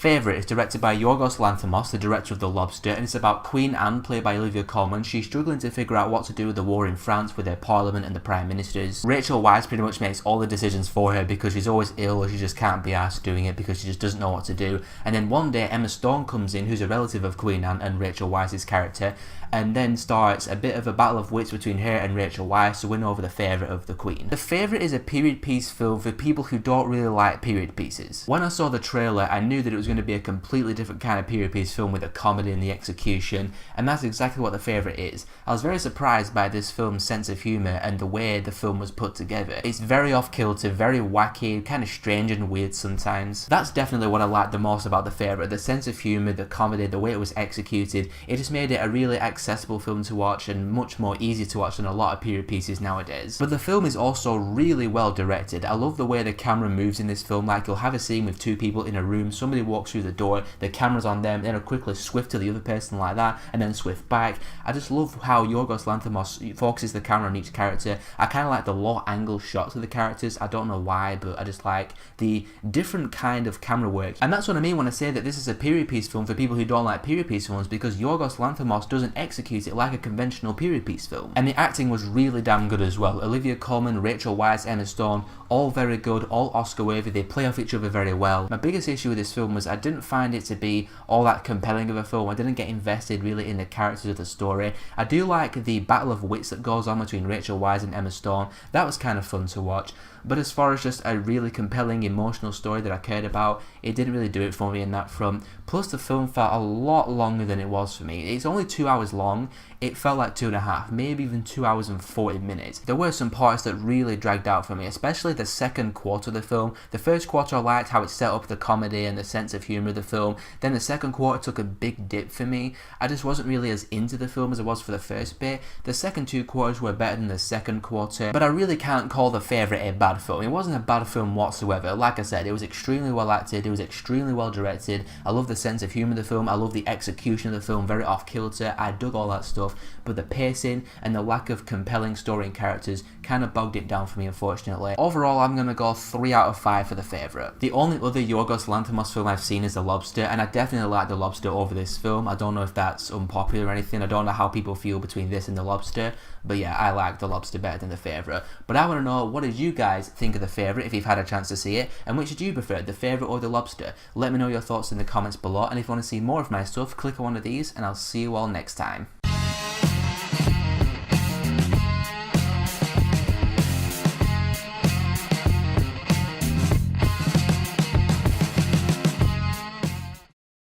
Favourite is directed by Yorgos Lanthimos, the director of The Lobster, and it's about Queen Anne, played by Olivia Colman. She's struggling to figure out what to do with the war in France with their parliament and the prime ministers. Rachel Weisz pretty much makes all the decisions for her because she's always ill or she just can't be asked doing it because she just doesn't know what to do. And then one day Emma Stone comes in, who's a relative of Queen Anne and Rachel Weisz's character, and then starts a bit of a battle of wits between her and Rachel Weisz to win over the favourite of the Queen. The Favourite is a period piece film for people who don't really like period pieces. When I saw the trailer, I knew that it was going to be a completely different kind of period piece film with the comedy and the execution, and that's exactly what The Favourite is. I was very surprised by this film's sense of humour and the way the film was put together. It's very off-kilter, very wacky, kind of strange and weird sometimes. That's definitely what I liked the most about The Favourite, the sense of humour, the comedy, the way it was executed. It just made it a really accessible film to watch and much more easy to watch than a lot of period pieces nowadays. But the film is also really well directed. I love the way the camera moves in this film. Like, you'll have a scene with two people in a room, somebody walks through the door, the camera's on them, then it'll quickly swift to the other person like that, and then swift back. I just love how Yorgos Lanthimos focuses the camera on each character. I kind of like the low angle shots of the characters. I don't know why, but I just like the different kind of camera work. And that's what I mean when I say that this is a period piece film for people who don't like period piece films, because Yorgos Lanthimos doesn't execute it like a conventional period piece film. And the acting was really damn good as well. Olivia Colman, Rachel Weisz, Emma Stone, all very good, all Oscar worthy. They play off each other very well. My biggest issue with this film was I didn't find it to be all that compelling of a film. I didn't get invested really in the characters of the story. I do like the battle of wits that goes on between Rachel Weisz and Emma Stone. That was kind of fun to watch. But as far as just a really compelling emotional story that I cared about, it didn't really do it for me in that front. Plus the film felt a lot longer than it was for me. It's only 2 hours long. It felt like 2.5, maybe even 2 hours and 40 minutes. There were some parts that really dragged out for me, especially the second quarter of the film. The first quarter I liked how it set up the comedy and the sense of humour of the film. Then the second quarter took a big dip for me. I just wasn't really as into the film as I was for the first bit. The second 2 quarters were better than the second quarter, but I really can't call The Favourite a bad film. It wasn't a bad film whatsoever. Like I said, it was extremely well acted, it was extremely well directed. I love the sense of humour of the film, I love the execution of the film, very off-kilter. I dug all that stuff, but the pacing and the lack of compelling story and characters kind of bogged it down for me, unfortunately. Overall, I'm going to go 3 out of 5 for The Favourite. The only other Yorgos Lanthimos film I've seen is The Lobster, and I definitely like The Lobster over this film. I don't know if that's unpopular or anything. I don't know how people feel between this and The Lobster, but yeah, I like The Lobster better than The Favourite. But I want to know, what did you guys think of The Favourite if you've had a chance to see it, and which did you prefer, The Favourite or The Lobster? Let me know your thoughts in the comments below, and if you want to see more of my stuff, click on one of these, and I'll see you all next time.